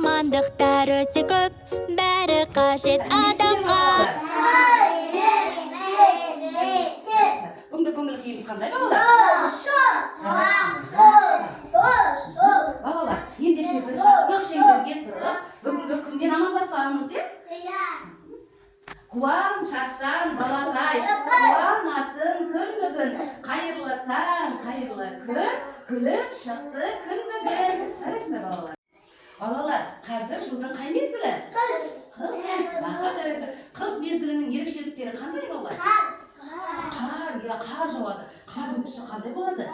Мамандықтар өте көп, бәрі қажет адамға. Бүгінгі көңіл күйіміз қандай балалар? Балалар, ендеше біз шаттық шеңберге тұрып, бүгінгі күнмен амандасамыз, Қуан шашан балақай, қуанатын күн бүгін, қайырлы таң, қайырлы күн, күліп шықты күн бүгін. Жарайсыңдар балалар? Балалар, қазір жылдың қай мезгілі? Қыс. Қыс мезгілінің ерекшеліктері қандай балалар? Қар жауады. Қардың түсі қандай болады?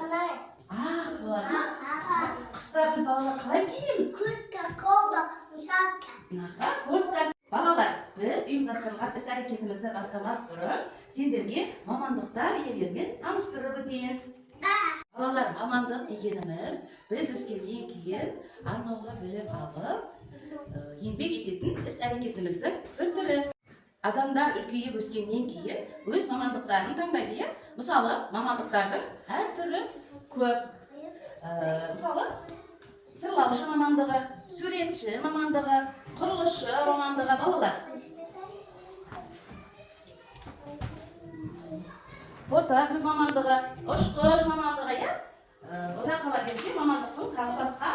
Ақ болады. Қыста біз балалар қалай киеміз? Куртка. Балалар, біз ұйымдастырылған іс-әрекетімізді бастамас бұрын сендерге мамандықтар иелерімен таныстырып өтейін. Балалар, мамандық дегеніміз біз өскеннен кейін арнаулы білім алып, еңбек ететін іс-әрекетіміздің бір түрі. Адамдар үлкейіп өскеннен кейін өз мамандықтарын таңдайды. Мысалы, мамандықтардың әр түрлі көп. Мысалы, сырлаушы мамандығы, суретші мамандығы, құрылысшы мамандығы балалар. Фотограф мамандығы, ұшқыш мамандығы, одан қала берсе мамандықтың тағы басқа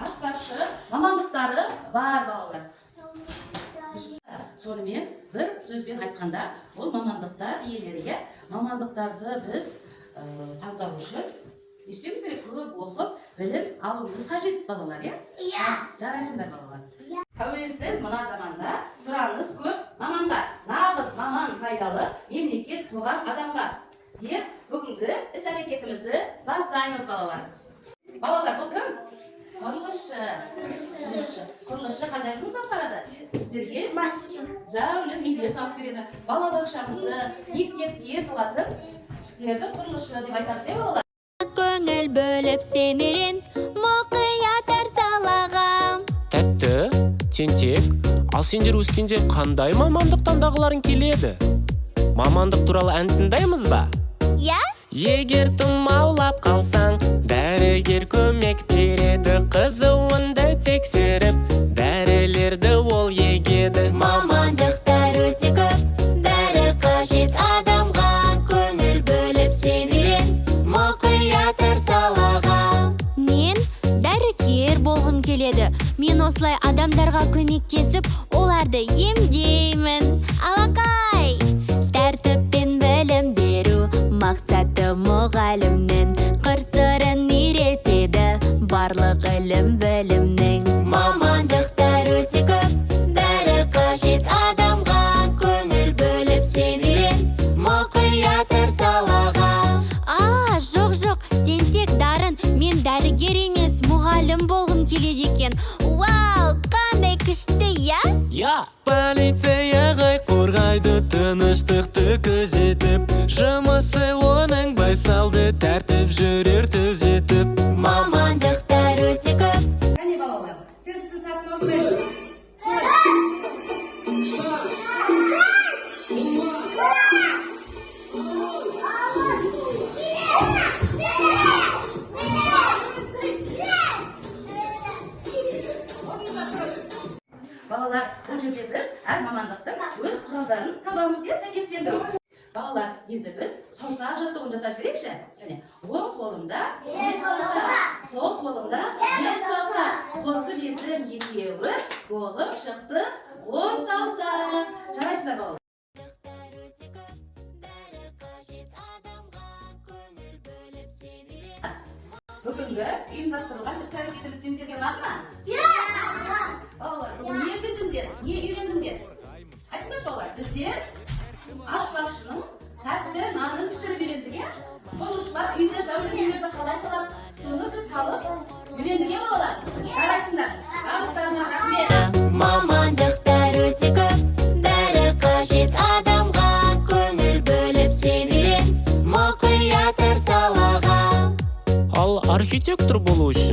аспазшы мамандықтары бар балалар. Сонымен бір сөзбен айтқанда, ол мамандықтар иелерге мамандықтарды біз таңдау үшін естеміз керек, көп оқып, білім алуымыз қажет балалар, Жарайсыңдар балалар. Тәуелсіз мына заманда сұраныс көп маманға, нағыз маман пайдалы мемлекет қоғам адамға деп бүгінгі іс-әрекетімізді бастаймыз балалар. Балалар, бұл кім? Құрылысшы қандай жұмыс атқарады? Біздерге зәулім үйлер салып береді. Балабақшамызды, мектепте салатын сіздерді құрылысшы деп айтамыз, балалар. Көңіл бөліп сенерен, мұқиятар салағам. Тәтті, тентек, ал сендер өскенде қандай мамандық таңдағыларың келеді? Мамандық туралы ән тыңдаймыз ба? Егер тұмаулап қалсаң, дәрігер көмек береді. Қызуыңды тексеріп, дәрілерді ол егеді. Мамандықтар өте көп, бәрі қажет адамға. Көңіл бөліп сенерен, мұқиятар салағам. Мен дәрігер болғым келеді. Мен осылай адамдарға көмектесіп, оларды емдеймін. Алақай! Тәртіппен білім беру, мақсаты мұғалімнің. Қыр-сырын үйретеді, барлық ілім білімнің. Мамандықтар өте көп, бәрі қажет адамға. Көңіл бөліп сенерен, мұқиятар салаға. Жоқ, тентек дарын, мен дәрігер емес, мұғалім болғым келеді екен. Вау, қандай күшті, Полиция ғай қорғайды, тыныштықты күзетіп, жұмысы оның байсалды, тәртіп жүрер түзетіп. Мамандықтар өте көп. Қане балалар, сен сатын оқымаймыз. Балалар, бұл жерде біз әр мамандықтың өз құралдарын табамыз, сәйкестендіріп. Балалар, енді біз саусақ жаттығуын жасап жіберейікші. Оң қолымда бес саусақ, сол қолымда бес саусақ. Қосып едім екеуі, болып шықты 10 саусақ. Жарайсыңдар балалар. Бүгінгі ұйымдастырылған іс-әрекетіміз сендерге ұнады ма? Балалар, не білдіңдер, не үйрендіңдер? Айтыңдар балалар, біздер аспазшының тәтті нанын пісіріп үйрендік, құрылысшылар үйде зәулім үйлерді қалай салады, соны біз салып үйрендік, балалар. Жарайсыңдар. Барлықтарыңа рахмет. Мамандықтар өте көп, бәрі қажет адамға. Көңіл бөліп сенерен, мұқиятар салаға. Ал архитектор болу үшін